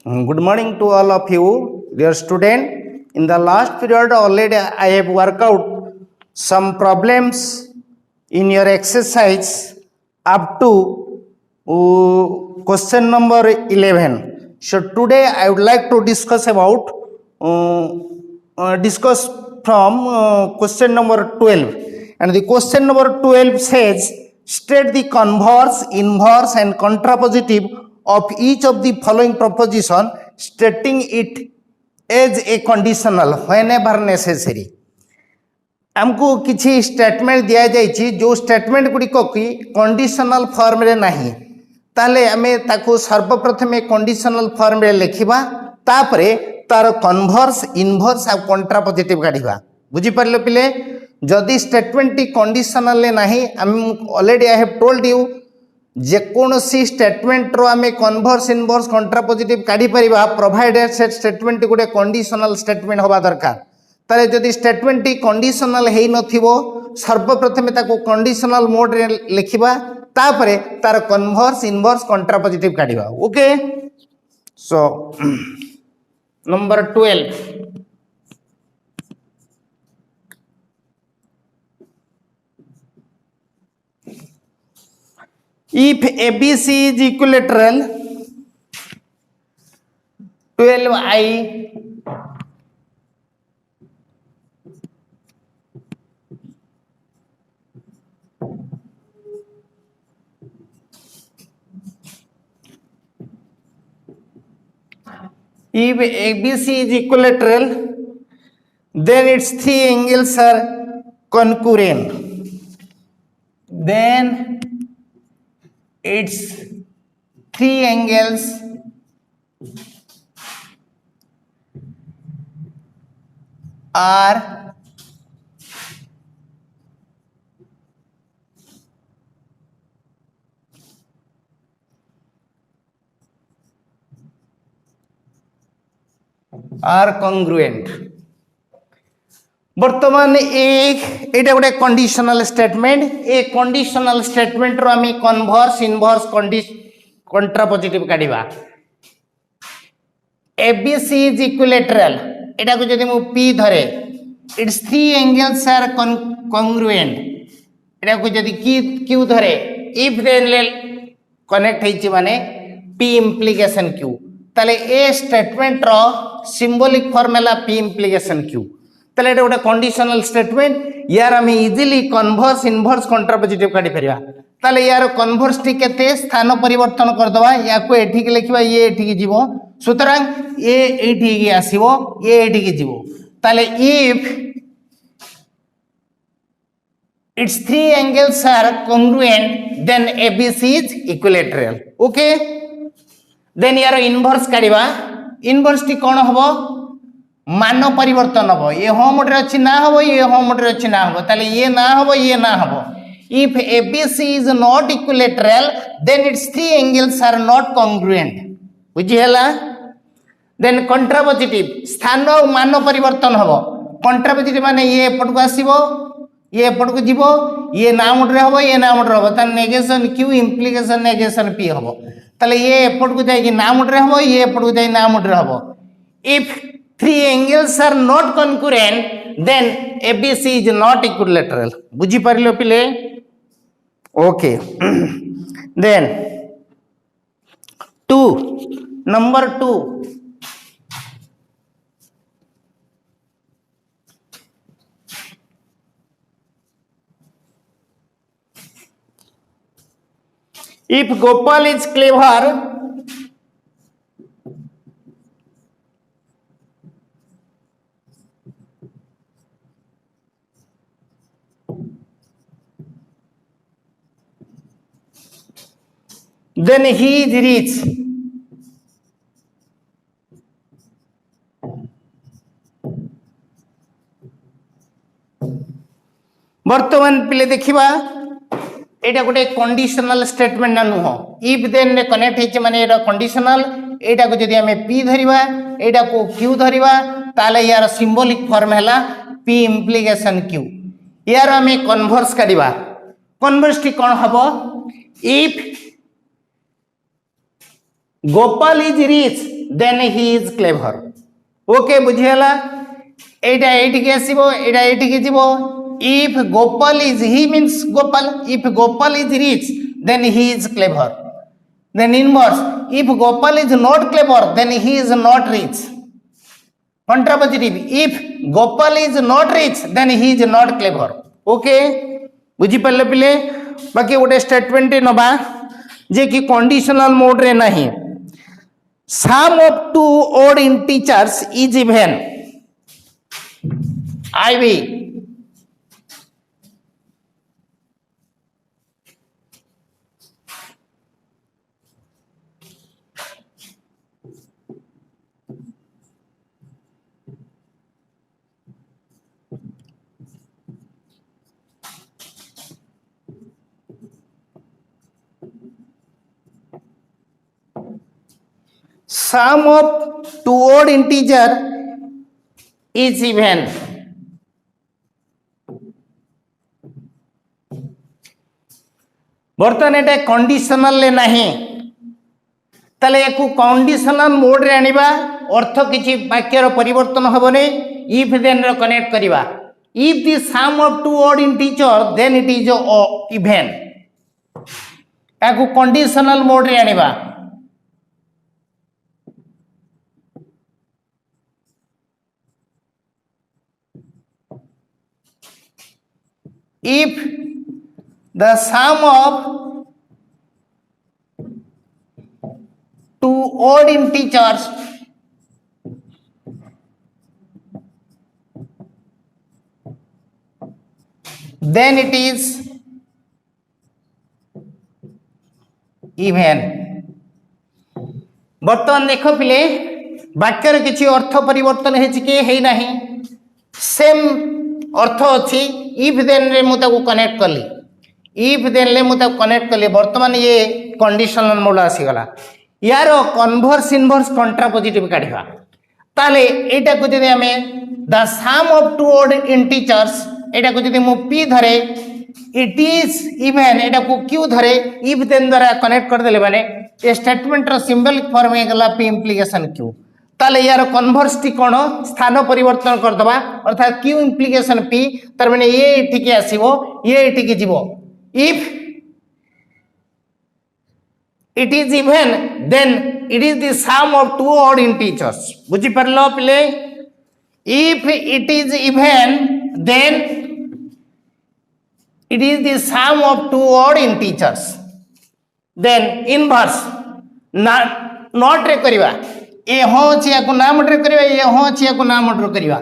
Good morning to all of you, dear student. In the last period, already I have worked out some problems in your exercise up to question number 11. So today I would like to discuss about discuss from question number 12. And the question number 12 says, state the converse, inverse and contrapositive of each of the following proposition, stating it as a conditional whenever necessary. आमको किसी statement दिया जाइए जो statement गुड़िक कि conditional form रे नहीं ताले आमे ताको सर्वप्रथमे कंडीशनल फॉर्म रे लिखिबा तापरे तार कन्वर्स इनवर्स आ कंट्रापोजिटिव काढिबा बुझी परले पिले जदि स्टेटमेंट टी कंडीशनल ले नहीं आम already I have told you जेकोसी स्टेटमेंट रो आमे कन्वर्स इनवर्स कंट्रापोजिटिव काढी परिबा प्रोवाइडेड से स्टेटमेंट गोटे कंडीशनल स्टेटमेंट होबा दरकार ताले जदि स्टेटमेंट टी कंडीशनल हेई नथिबो सर्वप्रथमे ताको कंडीशनल मोड रे लिखिबा तापरे तार कन्वर्स इनवर्स कंट्रापोजिटिव काढिबा okay so number 12 if ABC is equilateral 12i if ABC is equilateral then its three angles are concurrent then its three angles are congruent बर्तमान एटा गोटे कंडीशनल स्टेटमेंट ए conditional statement रो आमी converse inverse contrapositive काढिबा ABC is equilateral एटा को जदि मु पी धरे its three angles are congruent एटा को जदि क्यू धरे इफ देन कनेक्ट हेछि माने पी इंप्लिकेशन क्यू ताले ए स्टेटमेंट रो symbolic formula P implication Q ताले एटा गोटे कंडीशनल स्टेटमेंट यार आम इजिली कन्वर्स इनवर्स कंट्रापोजिटिव काढी परिबा ताले यार कन्वर्स टी केते स्थान परिवर्तन कर दबा या को एठी के लिखिबा ये एठी के जीवो सुतरां ए एठी के आसीबो ये एठी के जीवो ताले if its three angles are congruent then ABC is equilateral okay then यार इनवर्स काढिबा इनवर्स टी कोन हबो मान परिवर्तन हम ये होम मोड रे अछि ना हबो ये होम मोड रे अछि ना हबो ताले ये ना हबो ये ना हबो if ABC is not equilateral then its three angles are not congruent बुझी हला then contrapositive स्थान और मान परिवर्तन हबो contrapositive माने ये एपट को आसीबो ये एपट को जीवो ये ना मोड रे हबो ये ना मोड रे हबो त negation q implication negation p हबो ताले ये एपट को जाय कि ना मोड रे हबो ये एपट को जाय ना मोड रे हबो if three angles are not concurrent then ABC is not equilateral बुझी परिलो पिले okay then 2 number 2 if Gopal is clever then he is rich बर्तमान पिले देखिबा एटा गोटे कंडीशनल स्टेटमेंट ना नुह इफ देन ने कनेक्ट हेचे माने एटा कंडीशनल एटा को जदि हमें पी धरिबा एटा को क्यू धरिबा ताले यार सिंबॉलिक फॉर्म हैला पी इंप्लिकेशन क्यू यार हमें कन्वर्स करिबा कन्वर्स टी कोन हबो if Gopal is rich then he is clever. Okay बुझीगला एटा एटिके आसीबो एटा एटिके जीवो if Gopal is he means Gopal if Gopal is rich then he is clever. Then inverse if Gopal is not clever then he is not rich. Contrapositive if Gopal is not rich then he is not clever. Okay बुझी पाले पिले बाकी गोटे statement नबा जे कि conditional mode रे नहीं sum of two odd integers is even I B sum of two odd integer is even. बर्तमान एटा कंडीशनल ले नहीं ताले याकू कंडीशनल मोड रे आनिबा अर्थ किछि वाक्यर परिवर्तन हबने इफ देन रे कनेक्ट करिबा if the sum of two odd integer then it is even याकू कंडीशनल मोड रे आनिबा if the sum of two odd integers then it is even. बर्तमान देख पिले वाक्यर किसी अर्थ परिवर्तन है नहीं सेम अर्थ अच्छी इफ देन रे मुझे कनेक्ट कली इफ देन ले मुझे कनेक्ट कली बर्तमान ये कंडीशनल मोड आसीगला यार कन्वर्स इनवर्स कंट्रापोजिटिव काढ़ा ताले एटा को जदि हमें the sum of two odd integers एटा को जदि मु पी धरे इट इज इवन एटा को क्यू धरे इफ देन द्वारा कनेक्ट कर देले माने ए स्टेटमेंट रो सिंबलिक फॉर्म हे गला पी इंप्लिकेशन क्यू ताले यार कन्वर्स टी कोन स्थान परिवर्तन कर दबा अर्थात क्यू इंप्लिकेशन पी तार माने ये एठिके आसीबो ये एठिके जीवो if it is even then it is the sum of two odd integers बुझी परलो पिले if it is even then it is the sum of two odd integers then inverse not रे करिवा ए हो छिया को नाम रे करिवा ए हो छिया को नाम रे करिवा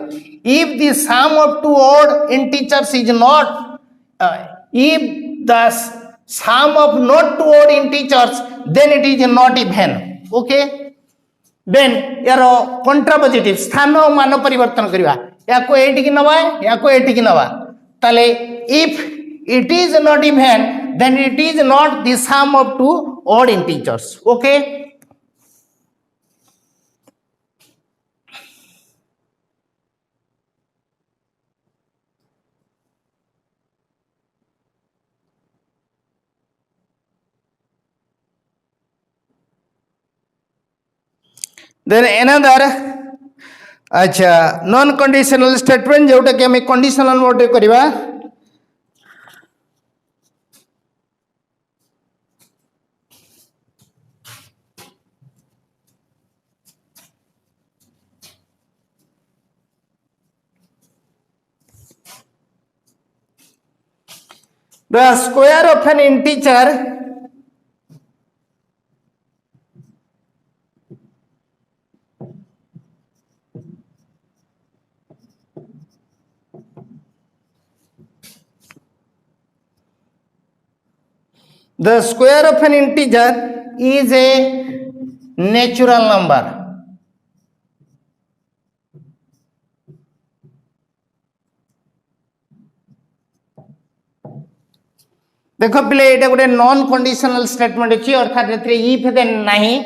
if the sum of two odd integers is not if the sum of not two odd integers then it is not even. Okay then यारो कंट्रापोजिटिव स्थान मान परिवर्तन करिवा याको एटी की नवा याको एटी की नवा ताले if it is not even then it is not the sum of two odd integers. Okay then another अच्छा नॉन कंडीशनल स्टेटमेंट जोटा कि हमें कंडीशनल मोड रे करबा the square of an integer the square of an integer is a natural number. देखो पिले एटा गोटे non conditional statement अछि अर्थात एथरे इफ देन नाही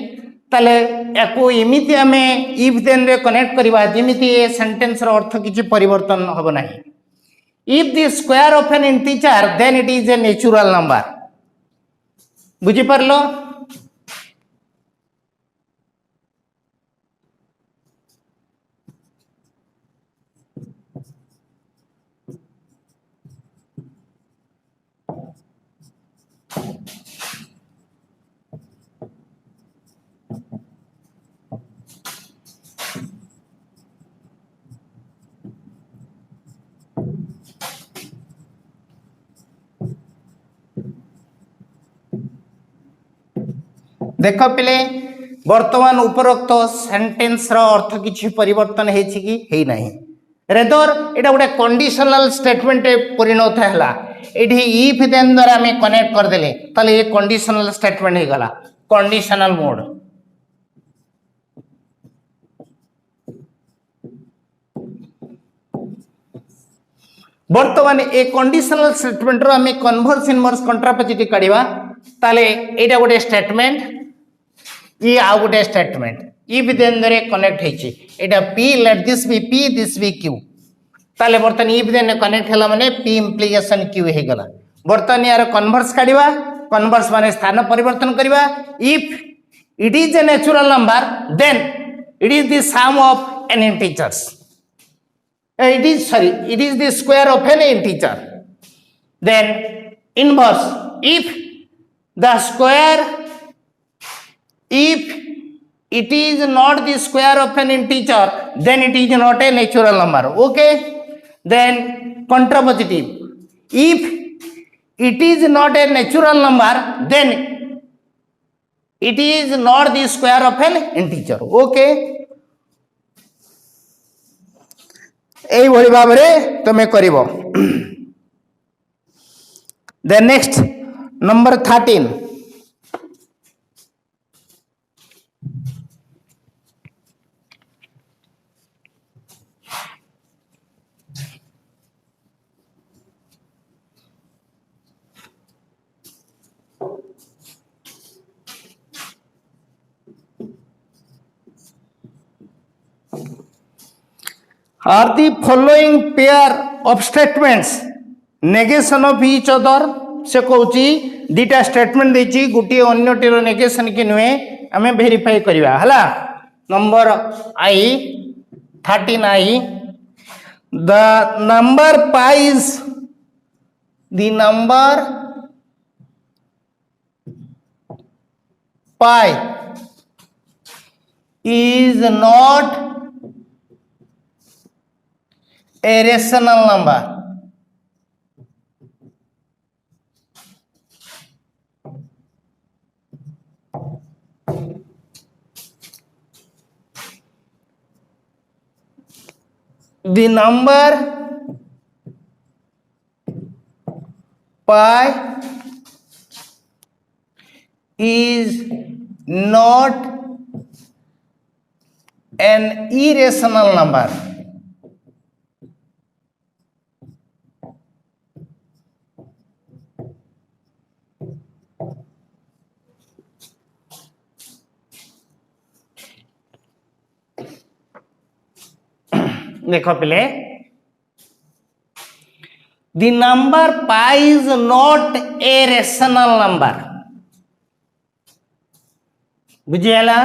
ताले याको इमिति हमें इफ देन रे कनेक्ट करबा जेमिति ए सेंटेंस रो अर्थ किछि परिवर्तन होबो नाही if the square of an integer then it is a natural number बुझी पारलो देख पिले वर्तमान उपरोक्त सेंटेंस रो अर्थ किछि परिवर्तन हेछि कि हेइ नाही रेदर एटा गोटे कंडीशनल स्टेटमेंट परिणत हैला एठी इफ देन द्वारा हमें कनेक्ट कर देले ताले ये कंडीशनल स्टेटमेंट हे गला कंडीशनल मोड वर्तमान ए कंडीशनल स्टेटमेंट रो हमें कन्वर्स इनवर्स कंट्रापोजिटिव काढिबा ताले एटा गोटे स्टेटमेंट ये आ गोटे स्टेटमेंट इफ देन द्वारा कनेक्ट हेछि एटा p let this be p this be q ताले वर्तमान इफ देन कनेक्ट हैला माने p इंप्लिकेशन q हे गला वर्तमान यार कन्वर्स काढिबा कन्वर्स माने स्थान परिवर्तन करिबा if it is a natural number then it is the sum of an integers it is the square of an integer then inverse if it is not the square of an integer then it is not a natural number okay then contrapositive if it is not a natural number then it is not the square of an integer okay এই ভଳି ভাବରେ তুমি করিব then next number 13 Are the following pair of statements negation of each other से कहूची दीटा statement देची गुटी अन्यटीर negation कि नुहे आम verify करवा हला number I 13 I the number pies the number pi is not a rational number the number pi is not an irrational number देखो पिले the number pi is not a rational number बुझियाला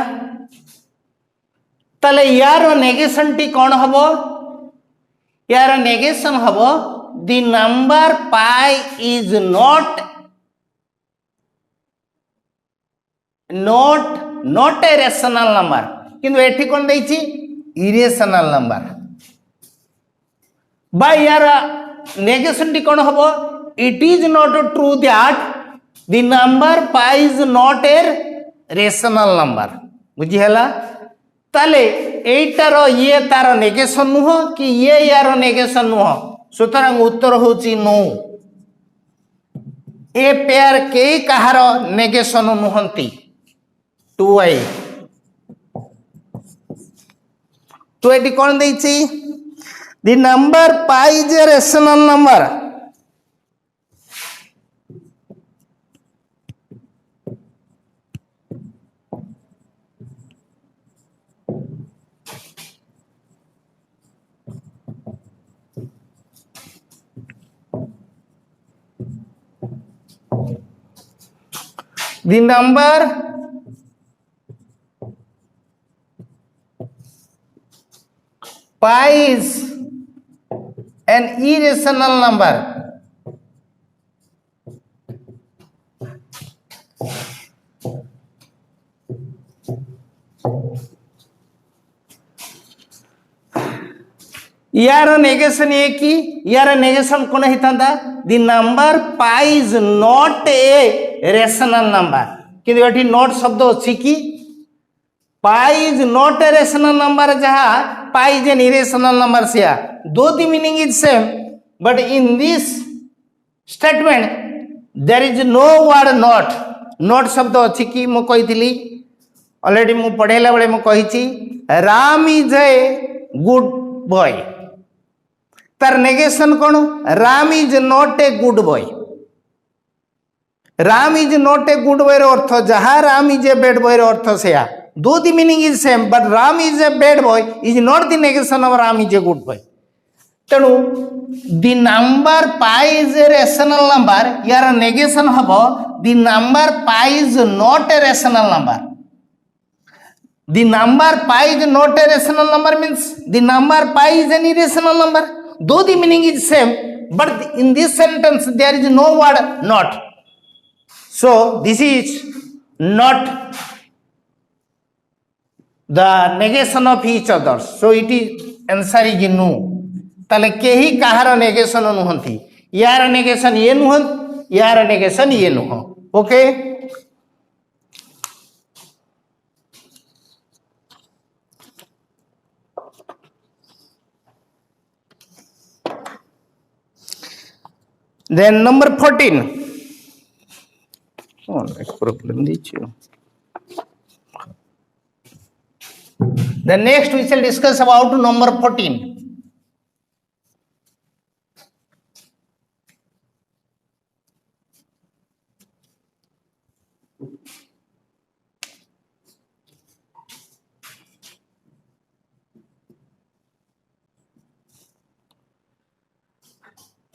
तले यार negation T कौन हबो यार negation हबो the number pi is not a rational number किंतु एठी कौन देछि irrational number by यार नेगेशन टी कौन हबो it is not true that the number pi is not a rational number बुझी हला ताले एटार ये तार नेगेशन नुह कि ये यार नेगेशन नुह सुतरां उत्तर होची नो ए पेयर के कहार नेगेशन नुहंती 2i तो एटी कौन देछि the number pi is a rational number the number pi is an irrational number यार नेगेशन ये कि यार नेगेशन कौन होता the number pi is not a rational number किंतु एठी नॉट शब्द अछि कि pi is not a rational number जहाँ pi is an irrational number सिया though the meaning is same but in this statement there is no word not not शब्द अछि कि मु कहितली ऑलरेडी मु पढ़ेला बेले मु कहिची Ram is a good boy तार नेगेशन कौन Ram is not a good boy Ram is not a good boy अर्थ जहाँ Ram is a bad boy अर्थ से though the meaning is same but Ram is a bad boy is not the negation of Ram is a good boy तेणु the number pi is a rational number यार negation हम the number pi is not a rational number the number pi is not a rational number means the number pi is an irrational number though the meaning is same but in this sentence there is no word not so this is not the negation of each other so it is answer is no ताले केही कहार negation नुहंती यार negation ये नुहं यार negation ये नुह okay then number 14 problem the next we shall discuss about number 14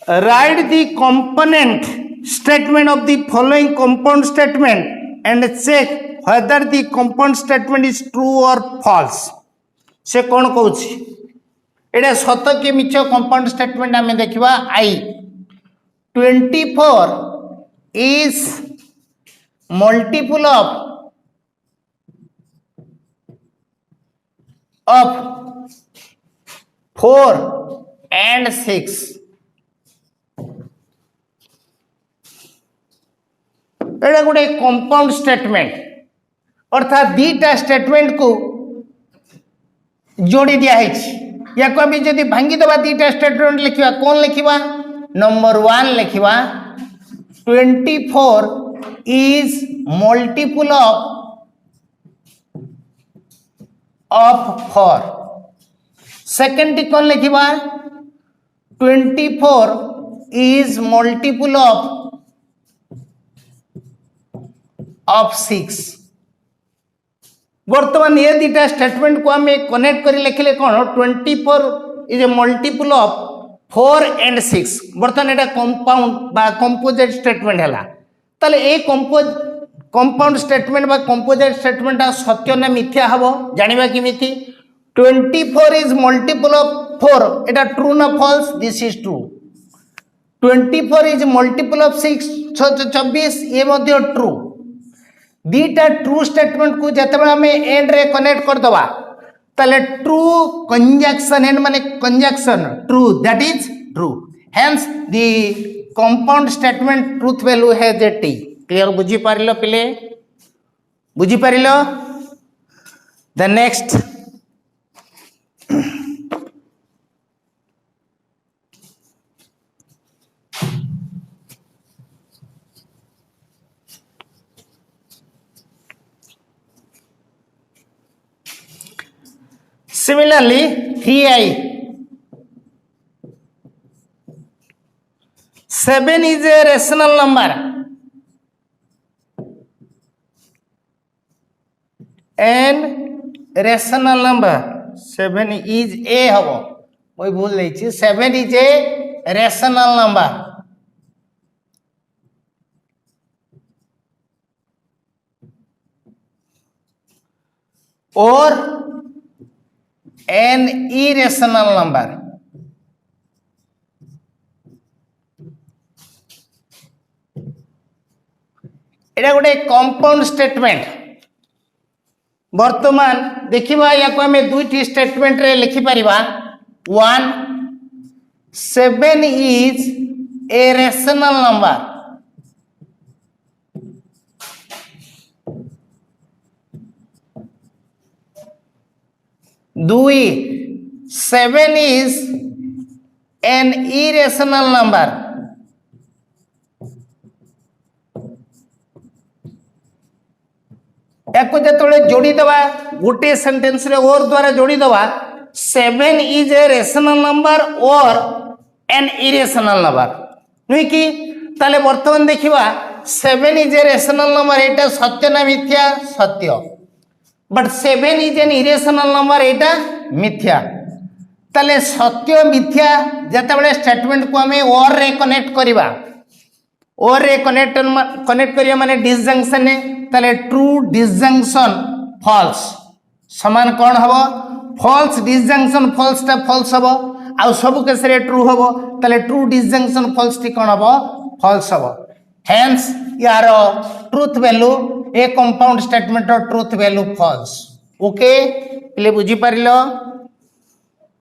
write the component statement of the following compound statement and check whether the compound statement is true or false से कौन कहूँ एटा सत कि मिछ compound statement आम देखा आई 24 is multiple of 4 and 6 एटा गोटे compound statement अर्थात दीटा statement को जोड़ी दिया या को अभी जदि भांगी दबा दीटा स्टेटमेंट लिखिबा कौन लिखिबा नंबर 1 लिखिबा 24 इज मल्टीपल ऑफ 4 सेकंड कौन लिखिबा 24 इज मल्टीपल ऑफ 6 वर्तमान ये दीटा स्टेटमेंट को आम कनेक्ट कर लिखले कौन 24 is a multiple of 4 and 6 वर्तमान एटा कंपाउंड बा कंपोजिट स्टेटमेंट है ताले ए कंपाउंड स्टेटमेंट बा कंपोजिट स्टेटमेंट सत्य ना मिथ्या हबो जानिबा किमिति 24 इज मल्टीपल ऑफ 4 एटा ट्रू ना false this is true 24 is multiple of 6 24 ये मध्य ट्रू दीटा ट्रू स्टेटमेंट को जितेबाला आम एंड रे कनेक्ट कर दबा ताले ट्रू कंजक्शन एंड माने conjunction true that is true hence the compound statement truth value has a T clear बुझी पारिलो पिले बुझी पारिलो the next Similarly, 3i 7 is a rational number and rational number 7 is a हबो वही भूल जाइए 7 is a rational number और an irrational number एटा गोटे कंपाउंड स्टेटमेंट वर्तमान देखिबा या को हमें दुईटी स्टेटमेंट रे लिखि परिबा 1 7 इज ए रेशनल नंबर दुई 7 is an irrational number. याको जतले जोड़ी दवा गोटे सेंटेंस रे और द्वारा जोड़ी दवा 7 is a rational number or an irrational number नुई कि ताले वर्तमान देखिबा 7 is a rational number एटा सत्य ना मिथ्या सत्य but 7 is an irrational number एटा मिथ्या ताले सत्य मिथ्या जतबेले स्टेटमेंट को हमें और रे कनेक्ट करिबा और रे कनेक्ट करिया माने डिसजंक्शन ने ताले ट्रू डिसजंक्शन फॉल्स समान कोन हबो फॉल्स डिसजंक्शन फॉल्स ता फॉल्स हबो आ सब केस रे ट्रू हबो ताले ट्रू डिसजंक्शन फॉल्स टी कोन हबो फॉल्स हबो हेंस यार ट्रुथ वैल्यू ए कंपाउंड स्टेटमेंट और ट्रुथ वैल्यू फॉल्स ओके ले बुझी पारिलो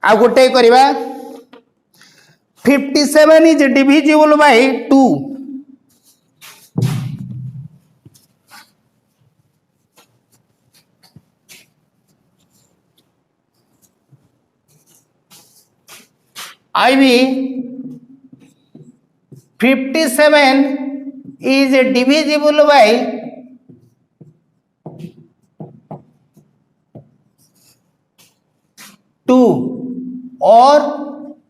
आ गोटे करिबा 57 is divisible by 2 IB 57 is divisible by 2 or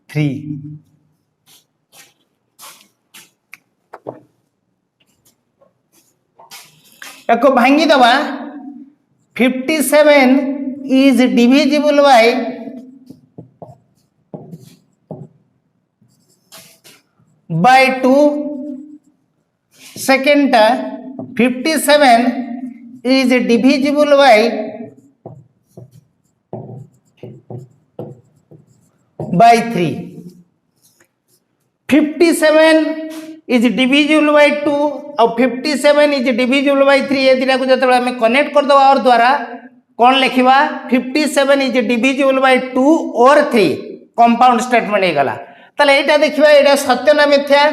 3. एको भांगी दवा 57 is divisible by by 2 second 57 is divisible by 3 57 is divisible by 2 और 57 is divisible by 3 ये दिना को जतबे हमें कनेक्ट कर दवा और द्वारा कौन लिखिबा 57 is divisible by 2 और 3 कंपाउंड स्टेटमेंट हे गला ताले एटा देखिबा एटा सत्य ना मिथ्या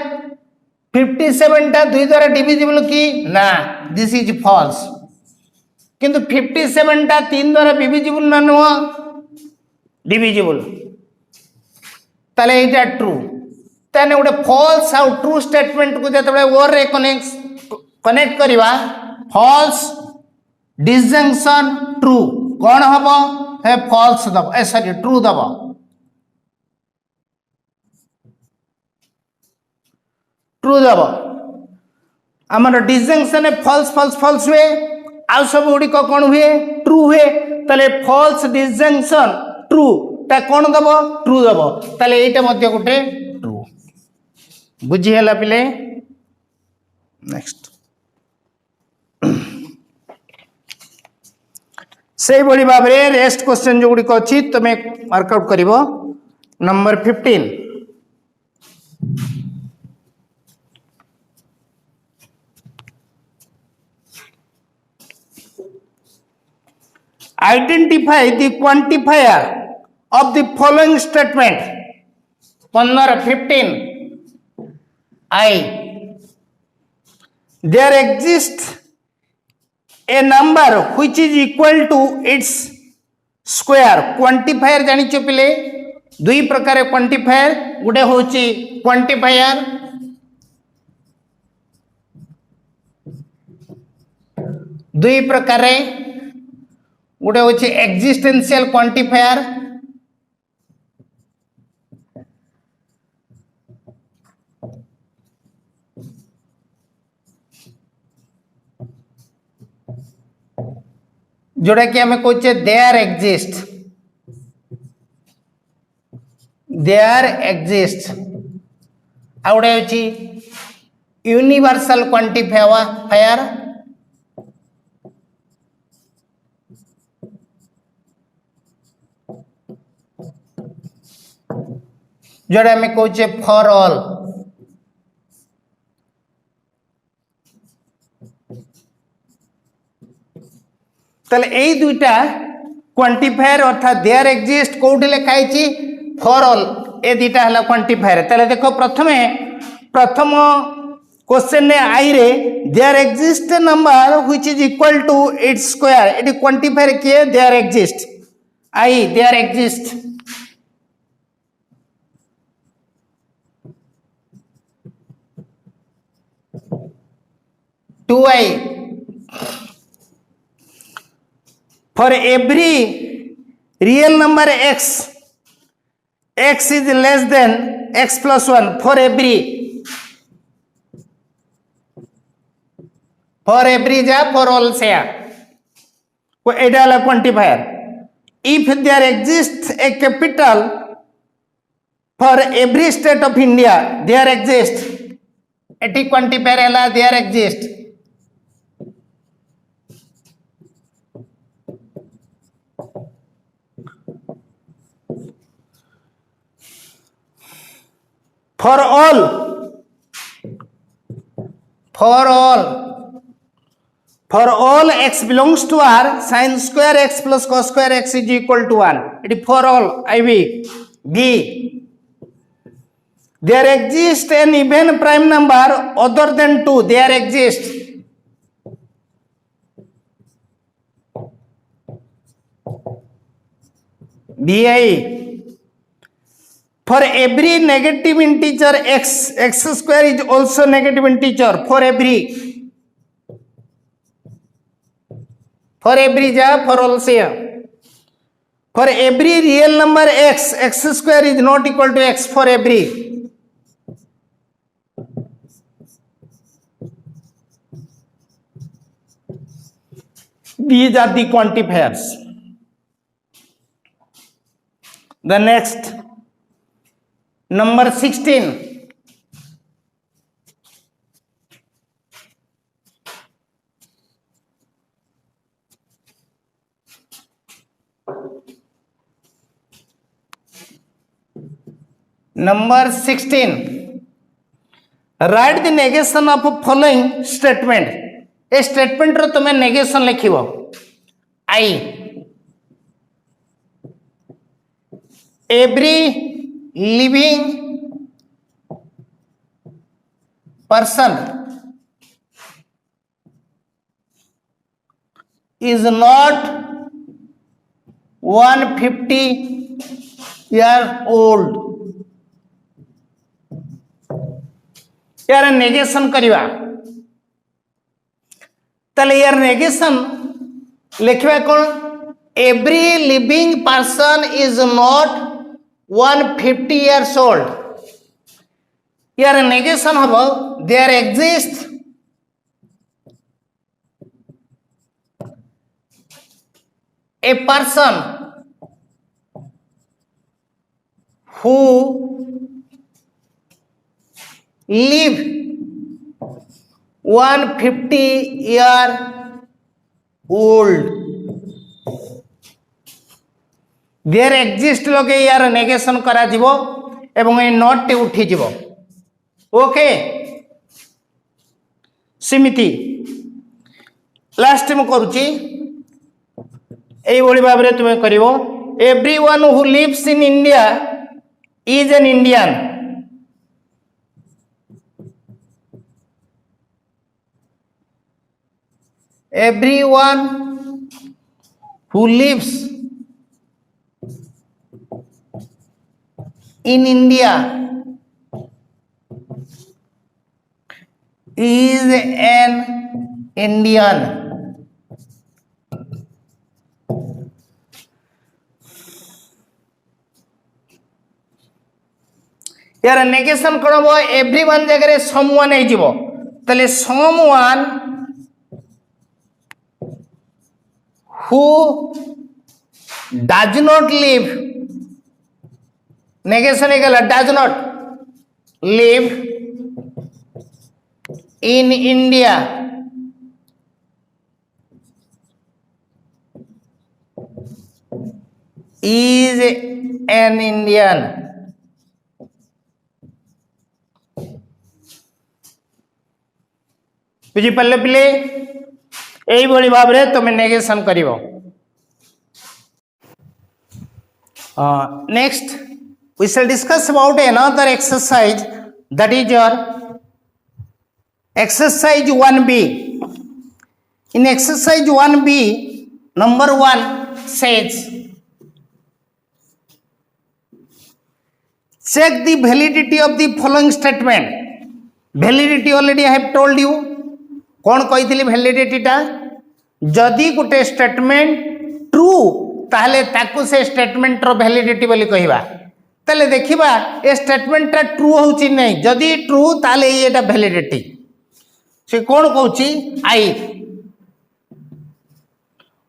57 टा 2 द्वारा डिविजिबल की ना दिस इज फॉल्स किंतु 57 टा 3 द्वारा डिविजिबल ना नो डिविजिबल ताले एटा ट्रू ताने गोटे फॉल्स आउ ट्रू स्टेटमेंट को जतबे और रे कनेक्ट करिवा फॉल्स डिसजंक्शन ट्रू कोन हबो हे फॉल्स दबो ए सॉरी ट्रू दबो ट्रू दब आमर डिसजंक्शन फॉल्स फॉल्स फॉल्स हुए आउ सब गुड़ी कौन हुए ट्रू हुए ताले फॉल्स डिसजंक्शन ट्रू ता कौन दब ट्रू दब ताले एटा मध्य गोटे ट्रू बुझी हला पिले नेक्स्ट से बड़ी भाव रे रेस्ट क्वेश्चन जो गुड़ी अछि तमे workout करिवो number 15 Identify the quantifier of the following statement 15 I there exists a number which is equal to its square quantifier जानि छ पिले दुई प्रकार quantifier गुडे होची quantifier दुई प्रकार गोटे होची एक्जिस्टेंशियल क्वांटिफायर जोड़ा कि हमें कहचे देयर एग्जिस्ट आ गोटे होची यूनिवर्सल क्वांटिफायर जोड़ा हमें कहचे फॉर ऑल ताले एई दुईटा क्वांटिफायर अर्थात देयर एग्जिस्ट कोठी लिखाई छी फॉर ऑल ए दुईटा हला क्वांटिफायर ताले देखो प्रथम क्वेश्चन ने आई रे there exist number which is equal to its square एटी क्वांटिफायर के there exist I there exist. Two I. For every real number x, x is less than x plus 1 for every ja for all share. এটা হলো quantifier. If there exists a capital for every state of India, there exists. এটি quantifier ହେଲା there exists. For all x belongs to R, sin square x plus cos square x is equal to 1. It is for all. IV. B. There exists an even prime number other than 2. There exists. BI. For every negative integer x square is also negative integer. For every ja for all share. For every real number x square is not equal to x for every. These are the quantifiers. The next, number 16. Number 16. Write the negation of following statement. A statement रो तुम्हें negation लिखिबो. I. Every living person is not 150 years old. यार negation करिवा तले यार negation लिखवा कौन every living person is not 150 years old. यार negation हबो there exist a person who live 150 year old. There exist लगे यार नेगेशन करा जीवो एवं ए नोट टे उठी जीवो. ओके सिमिति लास्ट में करूची एई भली भाव रे तुमे करिवो. Everyone who lives in India is an Indian. Everyone who lives in India is an Indian. यार नेगेशन कौन हम एवरीवन जगह समवन हो तले someone who does not live negation egala does not live in India is an Indian. बुझी पारे पिले यही भली भाव रे तुम negation करिवो. Next we shall discuss about another exercise, that is your exercise 1b. In exercise 1b number 1 says check the validity of the following statement. Validity already I have told you. कौन कही validity टा जदि गोटे statement true ताहले ताकू से statement रो validity बोली कहिबा ताले देखिबा ए स्टेटमेंट टा ट्रू होउची नै जदि ट्रू ताले एटा वैलिडिटी से कौन कहूची आई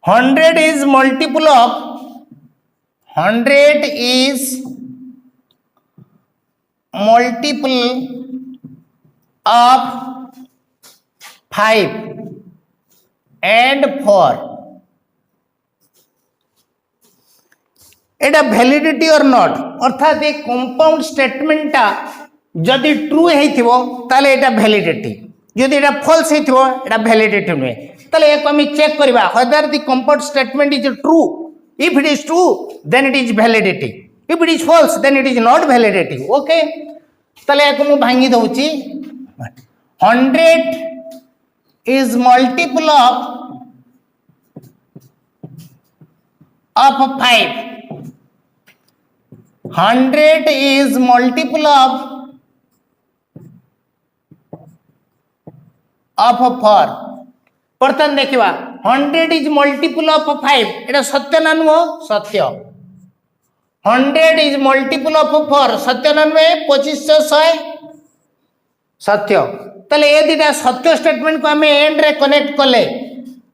100 is multiple of 100 is multiple of 5 and 4 Etah validity और नॉट अर्थात ये कंपाउंड स्टेटमेंट टा जदि ट्रू हेथिबो ताले एटा वैलिडिटी जदि एटा फॉल्स हेथिबो एटा वैलिडिटी नुहे ताले एको हम चेक करबा whether the compound statement is true. If it is true then it is validity, if it is false then it is not validity. Okay, ताले एको मु भांगी दउची 100 is multiple of 5. 100 is multiple of 4. बर्तन देखिबा 100 is multiple of 5 एटा सत्य ना नुह सत्य 100 is multiple of 4 सत्य ना नुहे 2500 सत्य तले ये दिटा सत्य स्टेटमेंट को हमें एंड रे कनेक्ट कले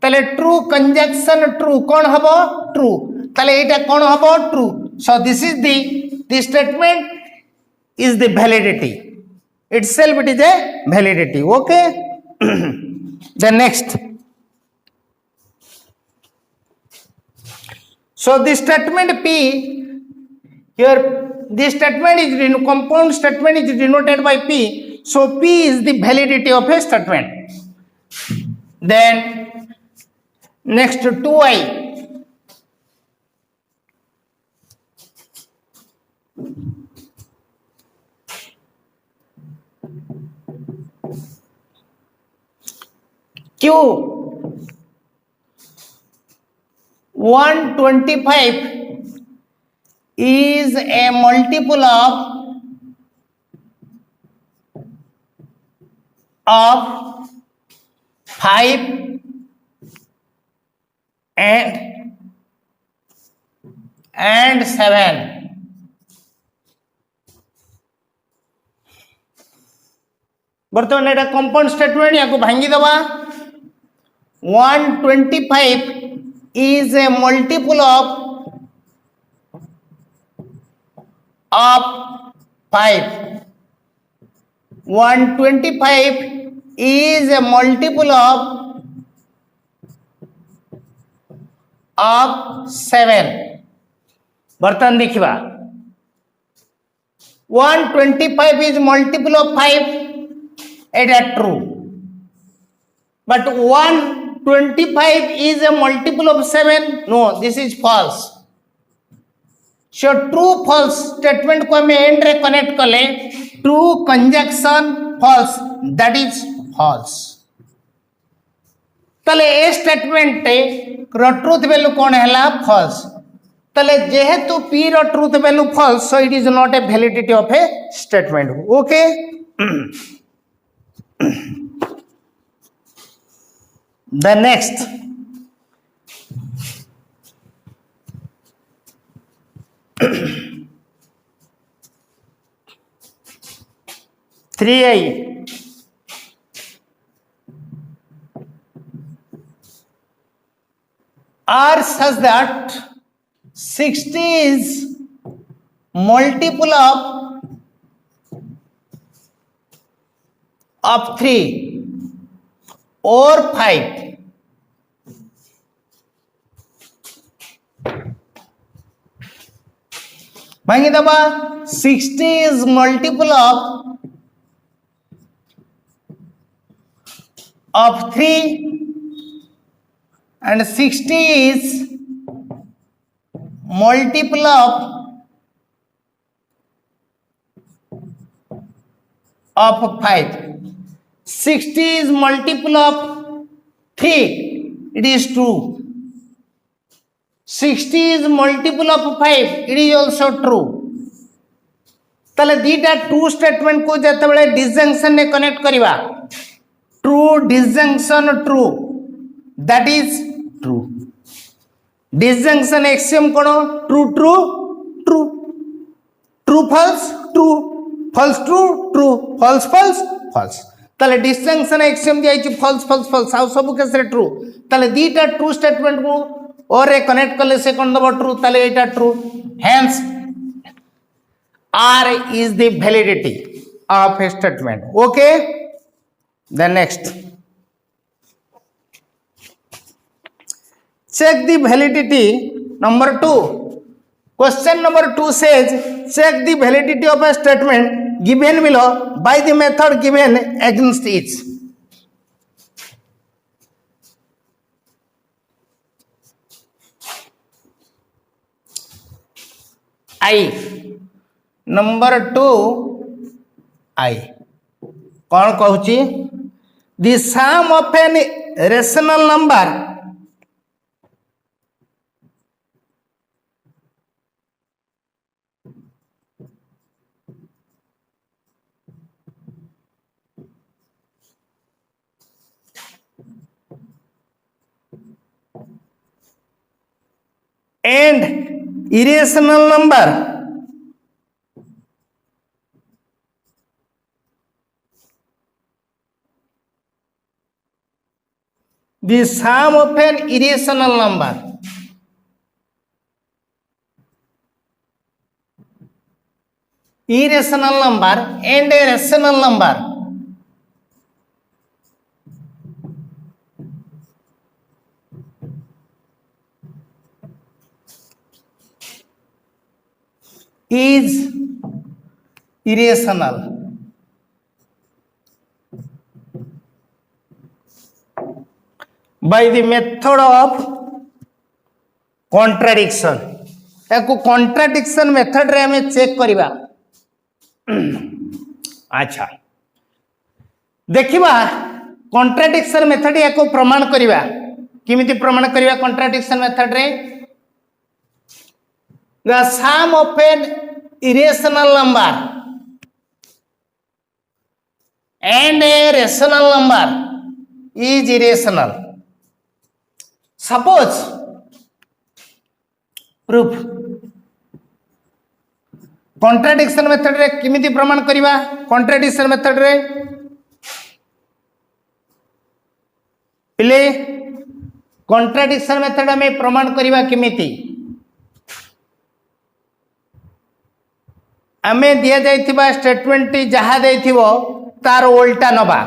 तले ट्रू कंजक्शन ट्रू कौन हबो ट्रू तले एटा कौन हबो true so this is the statement is the validity itself it is a validity. Okay. The next, so the statement P here, this statement is compound statement is denoted by P. So P is the validity of a statement. Then next 2I. Q 125 is a multiple of 5 and 7. बर्तमान एटा compound statement या को भांगी दबा 125 is a multiple of 5. 125 is a multiple of 7. बर्तन देखिबा 125 is multiple of 5 Etah true but 125 is a multiple of 7. No, this is false. So true false statement को हमें and रे कनेक्ट कले true conjunction false, that is false. तले ए statement रो truth value कौन हैला false. तले जेहेतु P रो truth value false, so it is not a validity of a statement. Okay. The next, three are such that 60 is multiple of 3 or 5. भांगी दबा 60 is multiple of 3 and 60 is multiple of 5. 60 is multiple of 3, it is true. 60 is multiple of 5, it is also true. ताले दीटा true statement को जतबेले disjunction ने connect करिवा true disjunction true that is true disjunction axiom कोन true true true true false true false true true false false false ताले disjunction axiom दिया छि false false false आ सब केस रे ट्रू ताले दीटा ट्रू स्टेटमेंट को और रे कनेक्ट करले से कोन दबो ट्रू ताले एटा true hence R is the validity of a statement. Okay. Then next, check the validity. Number 2. Question number 2 says check the validity of a statement given below by the method given against it. Number 2 I कौन कहूची the sum of an rational number and irrational number the sum of an irrational number and a rational number is irrational. By the method of contradiction. याको contradiction method रे हमें check करिबा. अच्छा देखिबा contradiction method याको प्रमाण करिबा. किमिति प्रमाण करिबा contradiction method रे the sum of an irrational number and a rational number is irrational. Suppose proof contradiction method रे किमिति प्रमाण करिबा contradiction method रे पहले contradiction method में प्रमाण करिबा किमिति आमे दिया जाइथिबा स्टेटमेंट जहा देथिबो तार उल्टा नबा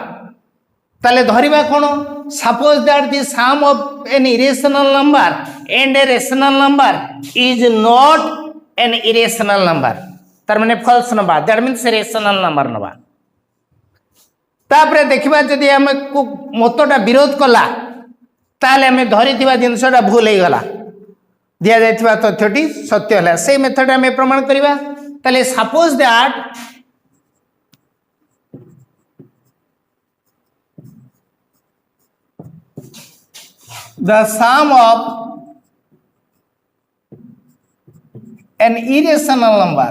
ताले धरिबा कोन suppose that the sum of an irrational number and a rational number is not an irrational number तार माने फॉल्स नबा दैट मींस रेशनल नंबर नबा तापरे देखिबा जदी हम को मतटा विरोध कला ताले हमें धरिथिबा जिंसटा भूल हे गला दिया जाइथिबा तथ्यटी सत्य हला से मेथड हमें प्रमाण करिबा ताले suppose that the sum of an irrational number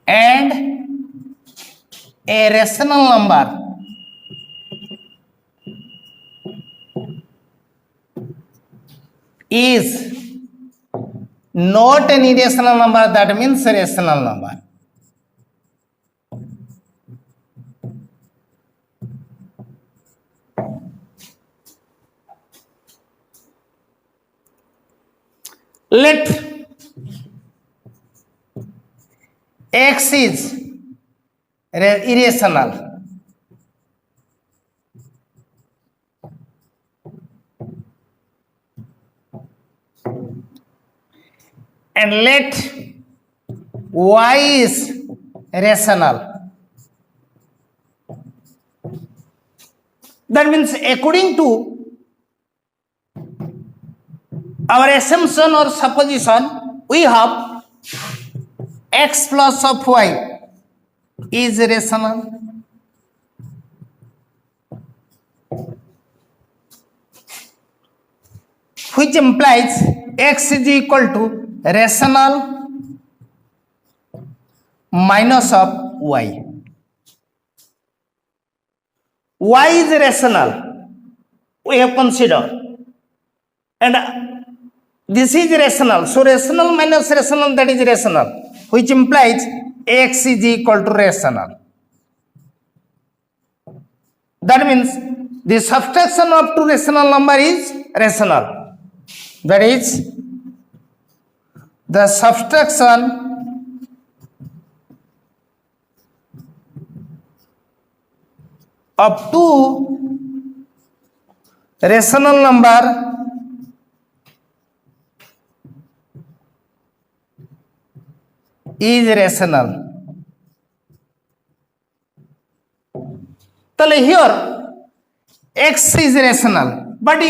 and a rational number is not an irrational number, that means a rational number. Let x is irrational and let y is rational. That means according to our assumption or supposition, we have x plus of y is rational. which implies x is equal to rational minus of y. Y is rational, we have considered, and this is rational. So rational minus rational, that is rational, which implies x is equal to rational. That means the subtraction of two rational number is rational. That is the subtraction of two rational number is rational. So here x is rational, but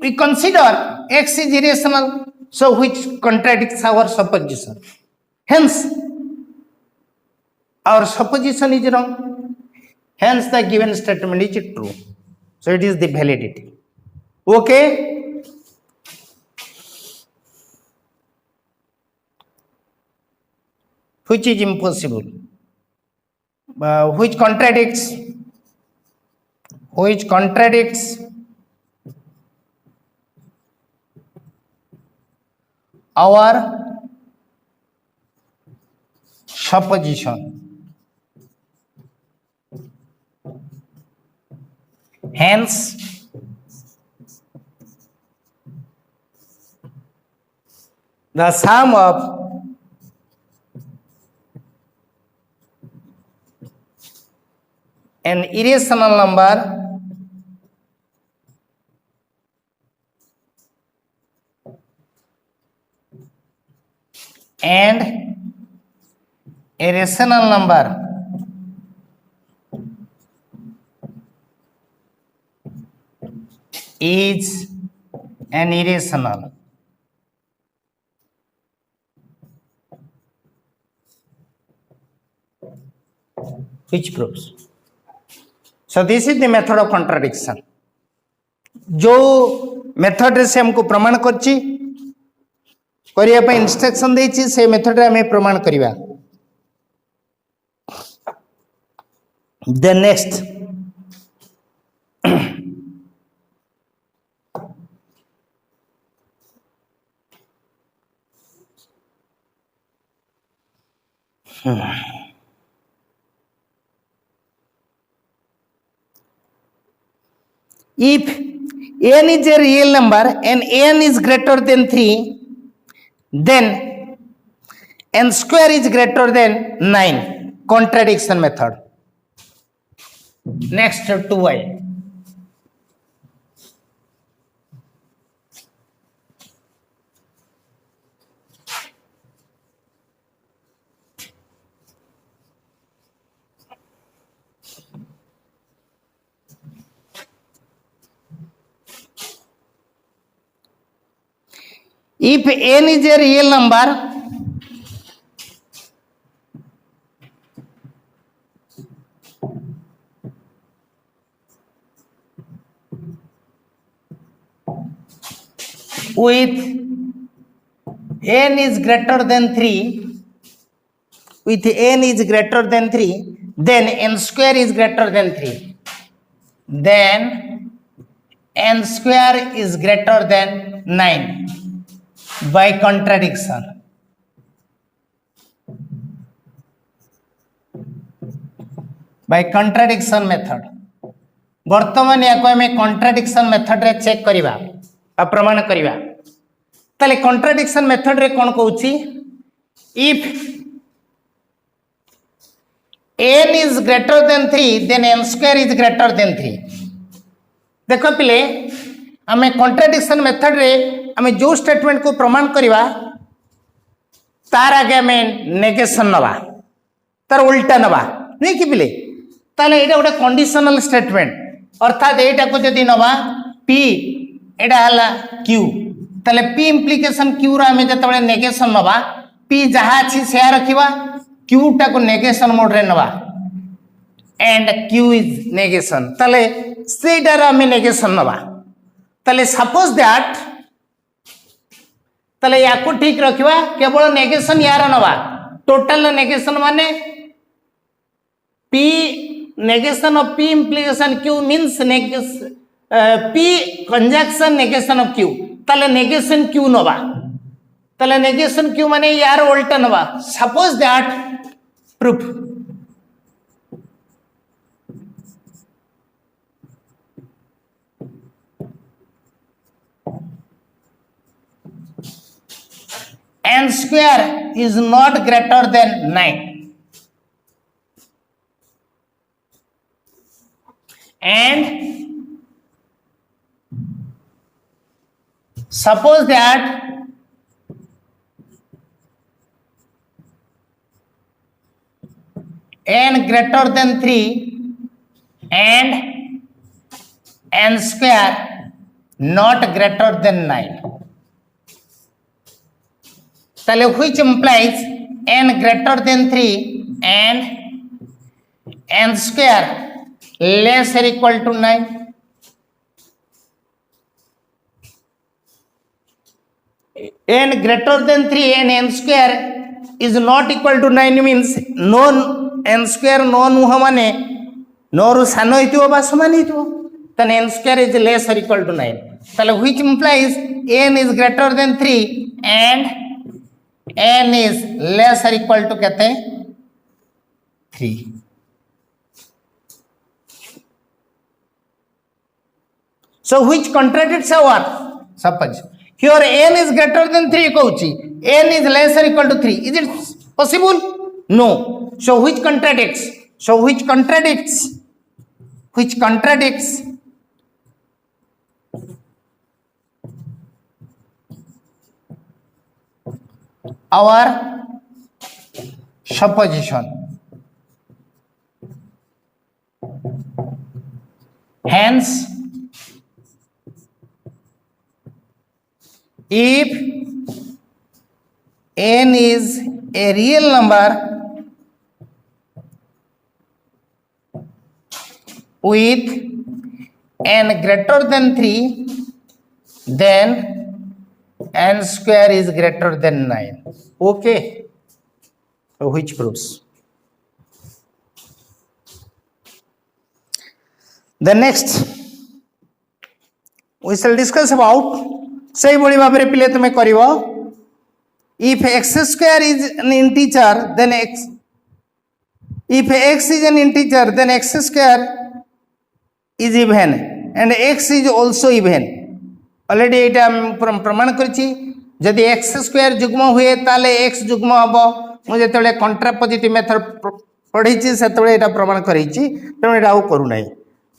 we consider x is irrational, so which contradicts our supposition. Hence, our supposition is wrong. Hence, the given statement is true. So it is the validity. Okay. Which is impossible? Which contradicts? Which contradicts our supposition. Hence, the sum of an irrational number and a rational number is an irrational. Which proves. So this is the method of contradiction. जो method से हमको प्रमाण करछि करिया पे instruction देछि से method रे हमें प्रमाण करिवा. The next if n is a real number and n is greater than 3, then n square is greater than 9. Contradiction method. Next, 2y. If n is a real number with n is greater than 3, then n square is greater than 3. Then n square is greater than 9. By contradiction. By contradiction method. वर्तमान या को हमें contradiction method रे check करिवा आ प्रमाण करिवा. ताले contradiction method रे कोन कहूची? If n is greater than 3, then n square is greater than 3. देखो पिले हमें contradiction method रे हमें जो स्टेटमेंट को प्रमाण करिवा तार आगे हमें नेगेशन नवा तार उल्टा नवा नहीं कि पिले ताले एटा गोटे कंडीशनल स्टेटमेंट अर्थात एटा को जदी नवा p एटा हला q ताले p इंप्लिकेशन q रा हमें जतबे नेगेशन नवा p जहा अछि से रखिबा q टा को नेगेशन मोड रे नवा एंड q इज नेगेशन ताले सेटा रा हमें नेगेशन नवा ताले सपोज दैट ताले याकू ठीक रखिबा केवल नेगेशन यार नवा टोटल नेगेशन माने p negation of p implication q means p conjunction negation of q ताले negation q नवा ताले negation q माने यार उल्टा नवा suppose that proof n square is not greater than 9 and suppose that n greater than 3 and n square not greater than 9 ताले which implies n greater than 3 and n square less or equal to 9 n greater than 3 and n square is not equal to 9 means no n square no नुह माने no रु सानो हितो बा समान हितो then n square is less or equal to 9 ताले which implies n is greater than 3 and n is less or equal to कहते 3 so which contradicts our suppose here n is greater than 3 कहूची n is less or equal to 3 is it possible no so which contradicts our supposition hence if n is a real number with n greater than 3 then n square is greater than 9 okay so which proves the next we shall discuss about सही बड़ी भाव में पिले तुम्हें करिवो if x square is an integer then if x is an integer then x square is even and x is also even already एटा प्रमाण करछि यदि x square जुग्म हुए ताले x जुग्म हबो मु जेतले कंट्रापोजिटिव मेथड पढिछि सेतले एटा प्रमाण करिछि तेणु एटा आउ करू नै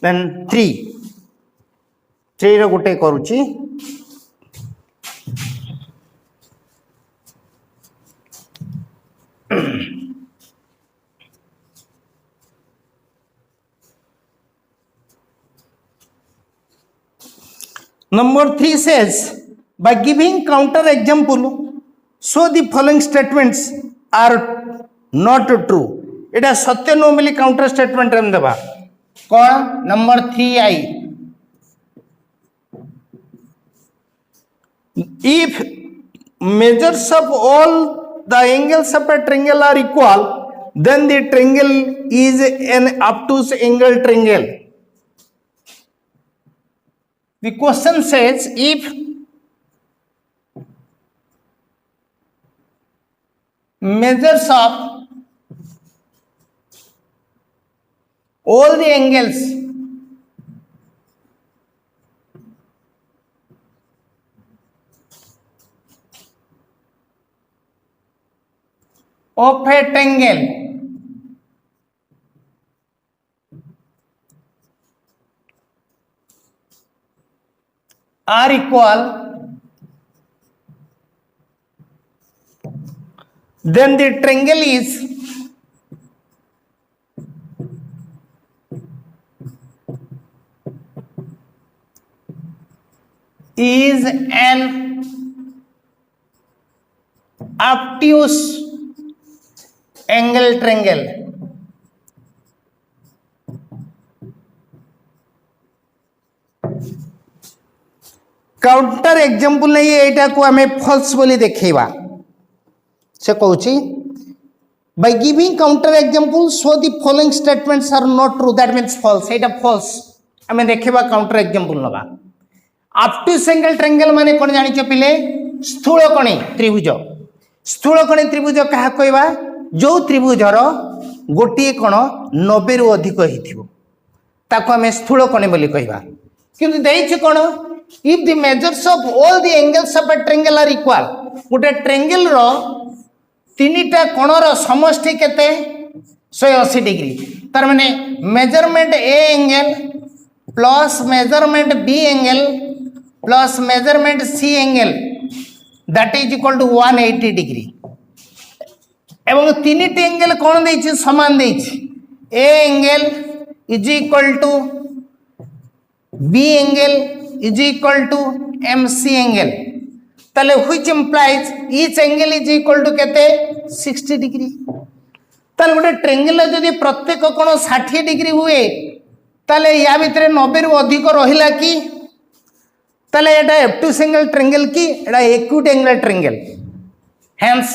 then 3 row Gute करूछि Number 3 says, by giving counter example, so the following statements are not true. It is satya no mili counter statement ram deba. कौन number 3i. If measures of all the angles of a triangle are equal, then the triangle is an obtuse angle triangle. The question says if measures of all the angles of a triangle are equal, then the triangle is an obtuse angle triangle. Counter example नहीं एटा को हमें false बोली देखैबा से कहूची by giving counter example so the following statements are not true that means false Etah false हमें देखैबा counter example नबा ऑब्टूज angle triangle माने कोन जानि छ पिले स्थूलकोणी त्रिभुज कहा कहबा जो त्रिभुजर गोटे कोण 90 रु अधिक हिथिबो ताको हमें स्थूलकोणी बोली कहबा किंतु देइछ कोन if the measures of all the angles of a triangle are equal गोटे ट्रायंगल रो तीनटा कोणर समष्टि केते 180 डिग्री तार माने measurement A angle plus measurement B angle plus measurement C angle that is equal to 180 degree एवं तीनटी एंगल कोन देछि समान देछि A angle is equal to B angle is equal to MC angle ताले which implies each angle is equal to केते 60 degree ताले गोटे ट्रायंगल जदि प्रत्येक कोण 60 डिग्री हुए ताले या भितरे 90 रु अधिक रहिला कि ताले एटा ऑब्टूज एंगल ट्रायंगल कि एटा acute angle triangle hence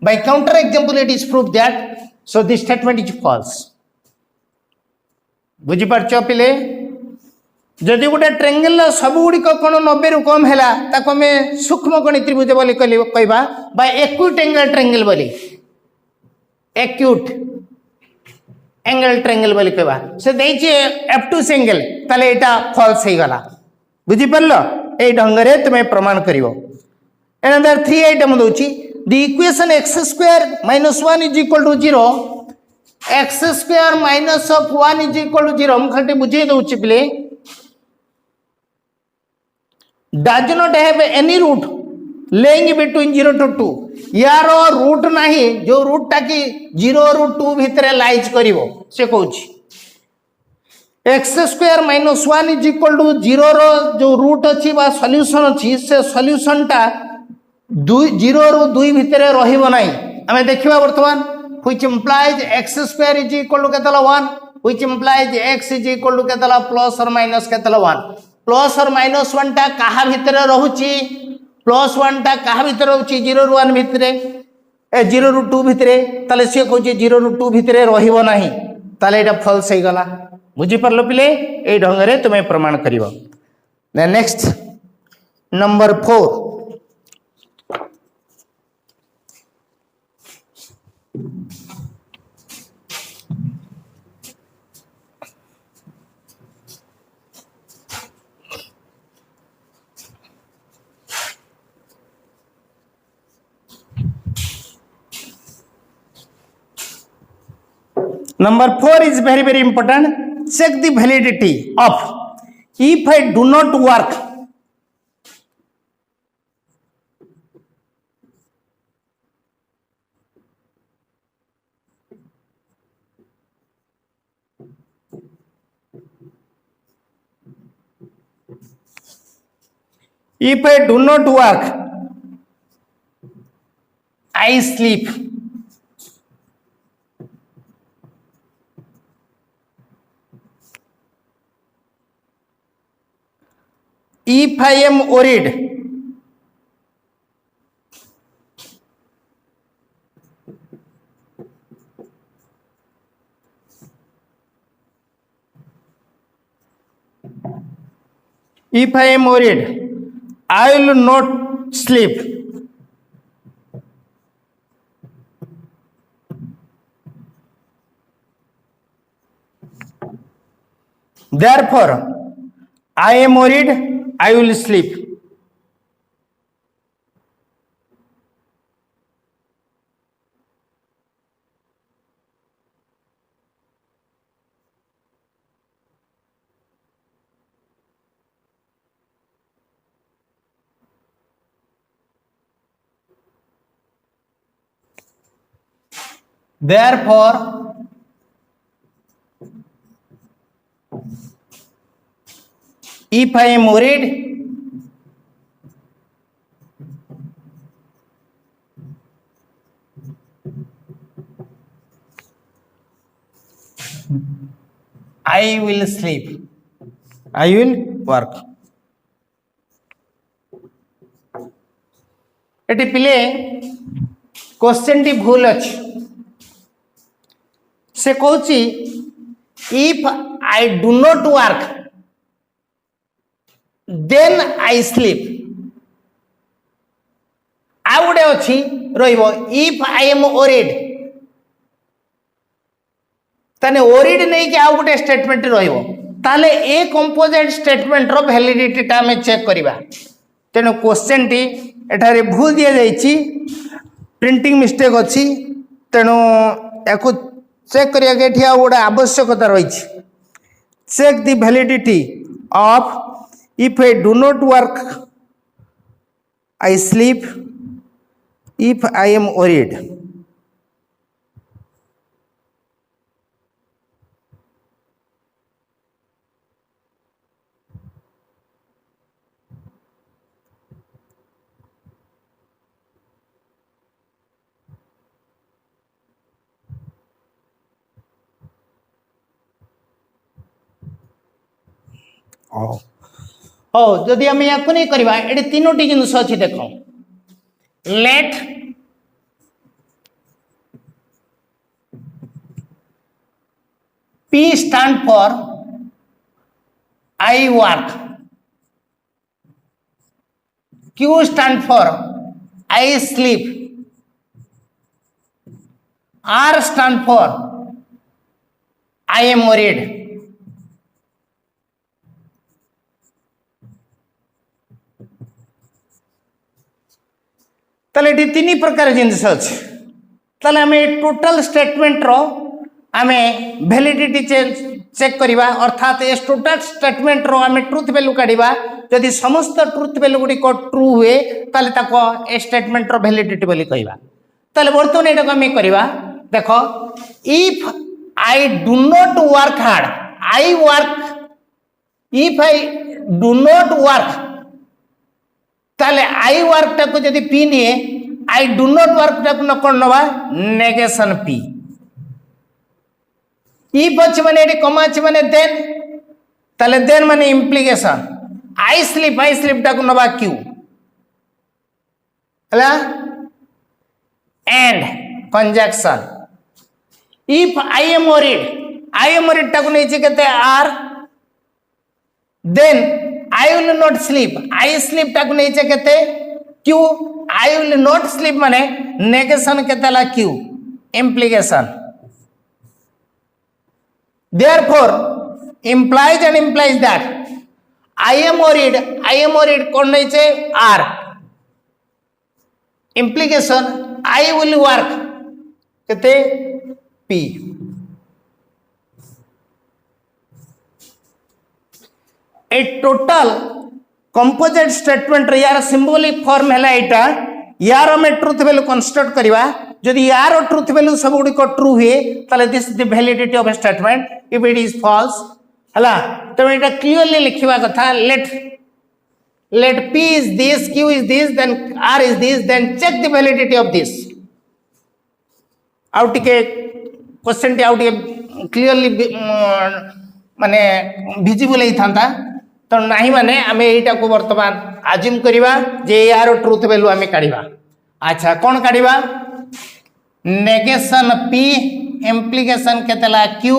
by counter example it is proved that so this statement is false बुझी परछ पिले जदि गोटे ट्रायंगल सब गुडी कोण 90 रु कम हैला ताको हमें सूक्ष्म कोणी त्रिभुज बोली कहबा बा एक्यूट एंगल ट्रायंगल बोली एक्यूट एंगल ट्रायंगल बोली कहबा से देछि ऑब्टूज एंगल ताले एटा फॉल्स हे गला बुझी परलो ए ढंगरे तुमे प्रमाण करिवो अनदर 3 आइटम दोछि the equation x square minus 1 is equal to 0 x square minus of 1 is equal to 0 हम खाली बुझे दउछि play does not have any root laying between 0 to 2 यार रूट नाही जो रूट टा की 0 रु 2 भितरे लाइज करिवो से कहउछि x square minus 1 is equal to 0 रो जो रूट अछि बा सॉल्यूशन अछि से सॉल्यूशन टा 0 रु 2 भितरे रहिबो नाही हमें देखिबा वर्तमान which implies x square is equal to केतला 1 which implies x is equal to केतला प्लस और माइनस केतला 1 प्लस और माइनस 1 टा कहा भितरे रहउची प्लस 1 टा कहा भितरे रहउची 0 रु 1 भितरे 0 रु 2 भितरे ताले से कहउची 0 रु 2 भितरे रहिबो नाही ताले एटा फॉल्स हे गला बुझी परलो पिले ए ढंगरे तुमे प्रमाण करिवो next number 4 Number 4 is very important. Check the validity of if I do not work. If I do not work, I sleep. If I am worried, I will not sleep. Therefore, I am worried, I will sleep. Therefore, if I am worried, I will sleep. I will work. एटी पिले question टी भूल अच्छी से कहूँ if I do not work then I sleep आउ गोटे अच्छी रहिबो इफ आई एम ओरिड ताने ओरिड नहीं कि आउ गोटे स्टेटमेंट रहिबो ताले ए कंपोजिट स्टेटमेंट रो वैलिडिटी टा हमें चेक करिबा तेनो क्वेश्चन टी एठारे भूल दिया जाइछि प्रिंटिंग मिस्टेक अच्छी तेणु याकू चेक करिया के एठी गोटे आवश्यकता रही check the validity of if I do not work I sleep if I am worried हो जदि आम या नहीं करवा ये तीनोटी जिनस अच्छी देख late P stand for I work, Q stand for I sleep, R stand for I am worried. ताले तीन प्रकार जिनस अच्छे ताले आम टोटल स्टेटमेंट रो आम वैलिडिटी चेक करवा अर्थात ए टोटल स्टेटमेंट रो आम ट्रुथ वैल्यू काढ़ा जदि समस्त ट्रुथ वैल्यू गुड़िक ट्रू हुए ताले ताको ए स्टेटमेंट रो वैलिडिटी बोली कहवा ताले बर्तमान एटा आम करवा देख if I do not work hard I work if I do not work ताले आई वर्क टाको जदि पी निए आई डू नॉट वर्क टाको न कोन नवा नेगेशन पी इफ अच्छे माने एटी कमा अच्छे माने देन ताले देन माने इम्प्लिकेशन आई स्लीप टाको नवा क्यू हला and conjunction if I am worried टाको नै केते R then I will not sleep I sleep टाको नै केते Q I will not sleep माने नेगेशन केतेला Q implication therefore implies and implies that I am worried कौन नहीं चे R implication I will work कहते P a total composite statement यार symbolic form है लाइटा यार हमें ट्रुथ वैल्यू कंस्ट्रक्ट करवा जदि यार ट्रुथ वैल्यू सब गुडी को ट्रू हुए ताले this the validity of a statement if it is false हला तो एटा क्लियरली लिखिबा कथा let p is this q is this then r is this then check the validity of this out के क्वेश्चन टी आउट क्लियरली माने visible ही थांता तो नहीं माने आमे एटा को वर्तमान आज्यूम करिवा जे यार ट्रुथ वैल्यू आमे काढिबा अच्छा कोन काढिबा नेगेशन P इम्प्लिकेशन केतेला Q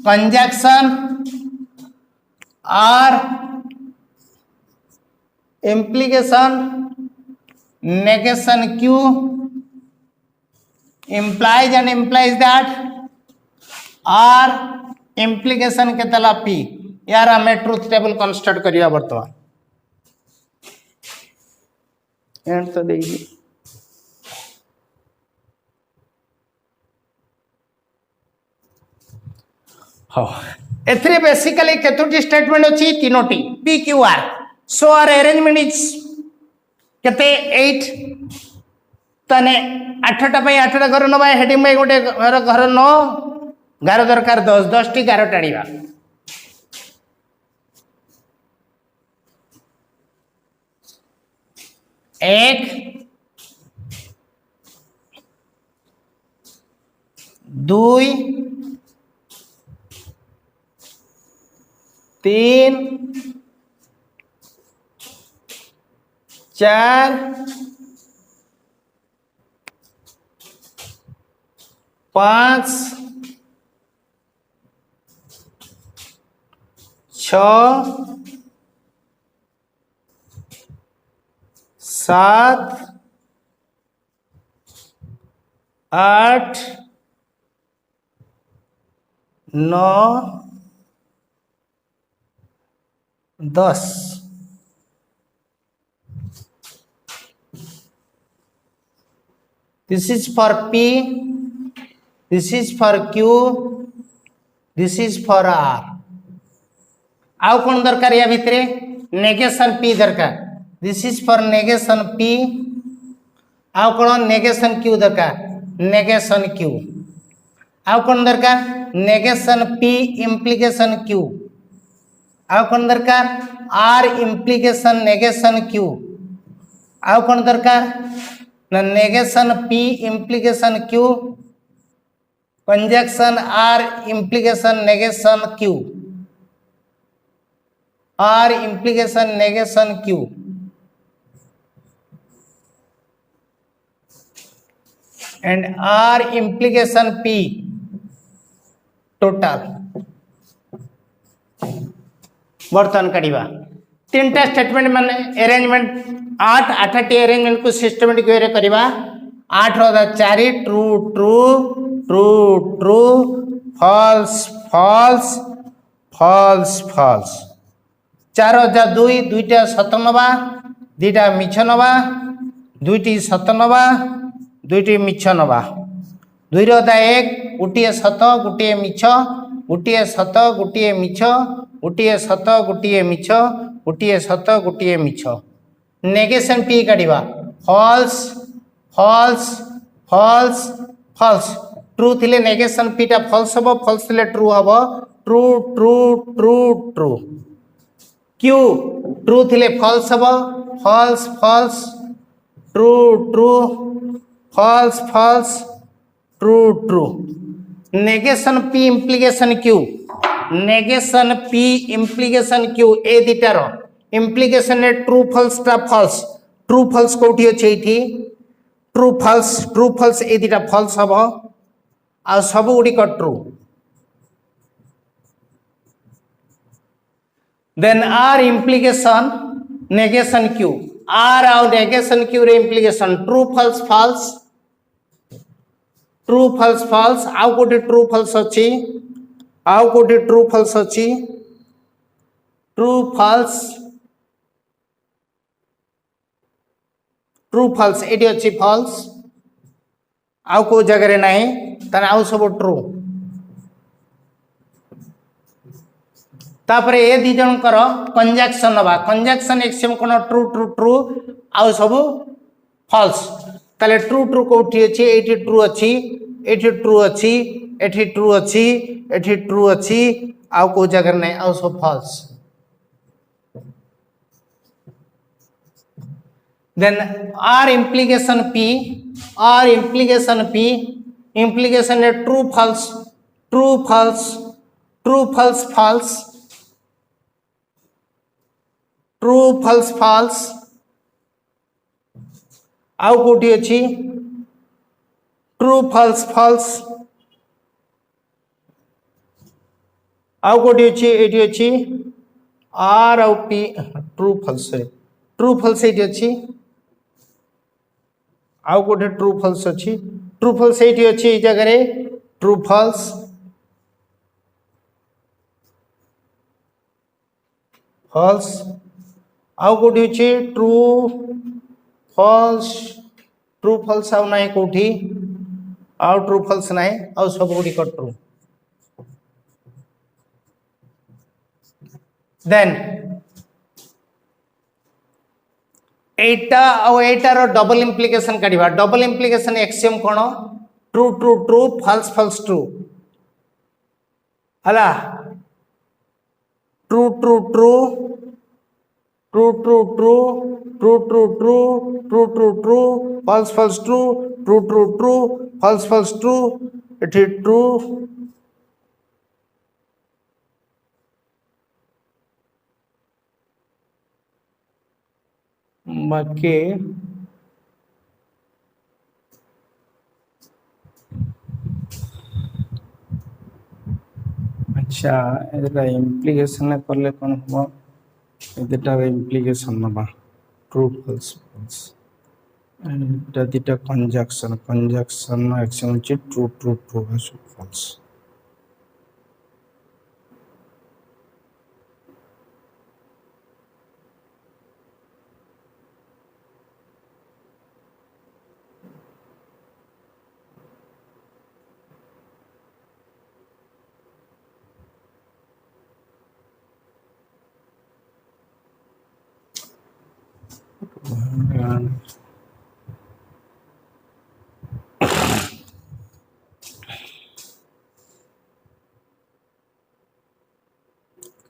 conjunction R implication negation Q implies and implies that R implication केतेला P यार हमें ट्रुथ टेबल कंस्ट्रक्ट करिया वर्तमान एंड तो देगी एथरे बेसिकली केतोटी स्टेटमेंट अछि तीनोटी P Q R so our arrangement is केते 8 तने 8टा पे 8टा घर नबा हेडिंग में गोटे घर 9 गार दरकार 10 10 टी गार टाणीबा एक दुई तीन चार 5 6 7 8 9 10 This is for P, this is for Q, this is for R. आउ कौन दरकार या भितरे नेगेशन P दरकार. This is for negation P. आउ कौन नेगेशन Q दरकार नेगेशन Q. आउ कौन दरकार नेगेशन P इम्प्लीकेशन Q. आउ कौन दरकार R इम्प्लीकेशन नेगेशन Q. आउ कौन दरकार ना negation P implication Q conjunction R implication negation Q. R implication negation Q and R implication P total. बर्तन काढ़ा तीन टा स्टेटमेंट मान अरेंजमेंट 8 टी अरेंजमेंट को सिस्टमेटिक वे रे करबा 8 रो 4 true true true true false false false false 4 2 दुईटा सत नवा दुईटा मिछ नवा दुईटी सत नवा दुईटी मिछ नवा 2 रो 1 गोटे सत गोटे मिछ गोटे सत गोटे मिछ गोटे सत गोटे मिछ गोटे सत गोटे मिछ. नेगेशन P काढ़ा false false false false true थिले नेगेशन P टा फॉल्स हबो फॉल्स थिले ट्रू हबो true true true true. Q true थिले फॉल्स हबो false false true true false false true true. Negation P implication Q negation P implication Q ए दिटार implication ने ट्रू फॉल्स टा फॉल्स ट्रू फॉल्स कोठी अछि एठी ट्रू फॉल्स ए दिटा फॉल्स हबो आ सब गुडी को true. Then R implication negation Q R और नेगेशन Q रे implication true false false true false false आउ कोठी ट्रू फॉल्स अछि आउ कोठी ट्रू फॉल्स अछि ट्रू फॉल्स एटी अछि फॉल्स आउ को जगह रे नाही तने आउ सब ट्रू. तापरे ए दी जन कर कंजक्शन नबा कंजक्शन एक्सियम कोन ट्रू ट्रू ट्रू आउ सब फॉल्स ताले ट्रू ट्रू कोठी अछि एटी ट्रू अछि एटी ट्रू अछि एटी ट्रू अछि एटी ट्रू अछि आउ को जगह नाही आउ सब false. then R implication P implication है true false false आउ कोठी अछि true false आउ कोठी अछि एठी अछि R और P true false एठी अछि आउ कोठे ट्रू फॉल्स अछि ट्रू फॉल्स एठी अछि ए जगह रे ट्रू फॉल्स फॉल्स आउ कोठी अछि ट्रू फॉल्स आउ नाही कोठी आउ ट्रू फॉल्स नाही आउ सब गुडी को ट्रू. देन एटा रो डबल इम्प्लीकेशन काढिबा डबल इम्प्लीकेशन एक्सियम कोन true true true false false true हला true true true true true true true true true true true true false false true true true true false false true एठी true बाकी अच्छा एटा implication करले कोन हो एटार implication नबा true false false एटा दिटा कंजक्शन एक्शन होची true true true false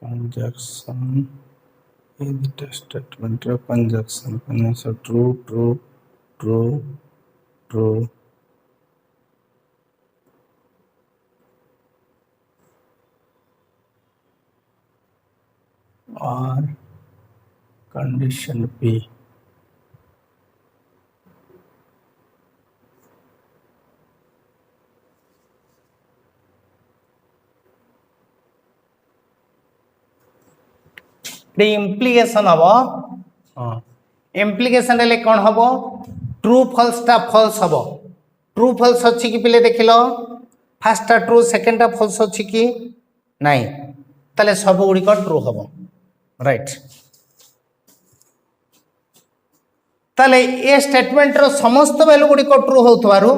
conjunction ये दिटा स्टेटमेंट रो conjunction connection true true true true और कंडीशन बी इम्प्लिकेशन हम हाँ इम्प्लिकेशन हेले कौन हम ट्रू फॉल्स टा फॉल्स हम ट्रू फॉल्स अच्छी कि पिले देख लो फास्ट ट्रू सेकेंड टा फॉल्स अच्छी कि नहीं ताले सब गुड़िक ट्रू हम राइट ताले ए स्टेटमेंट रो समस्त वैल्यू गुड़िक ट्रू होतवारु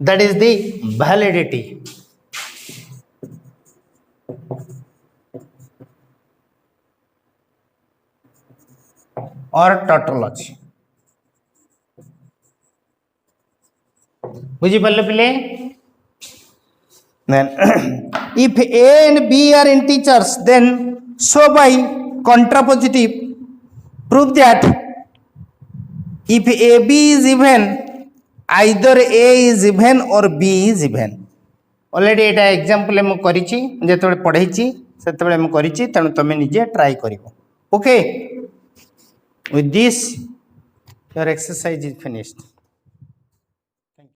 दैट इज द वैलिडिटी और टोटल अच्छी बुझी पारे पिले then if a and b are integers then so by contrapositive prove that if ab is even either a is even or b is even already Etah example हम करिछि जेतबे पढैछि सेतबे हम करिछि तनु तमे निजे ट्राई करिवो okay with this your exercise is finished.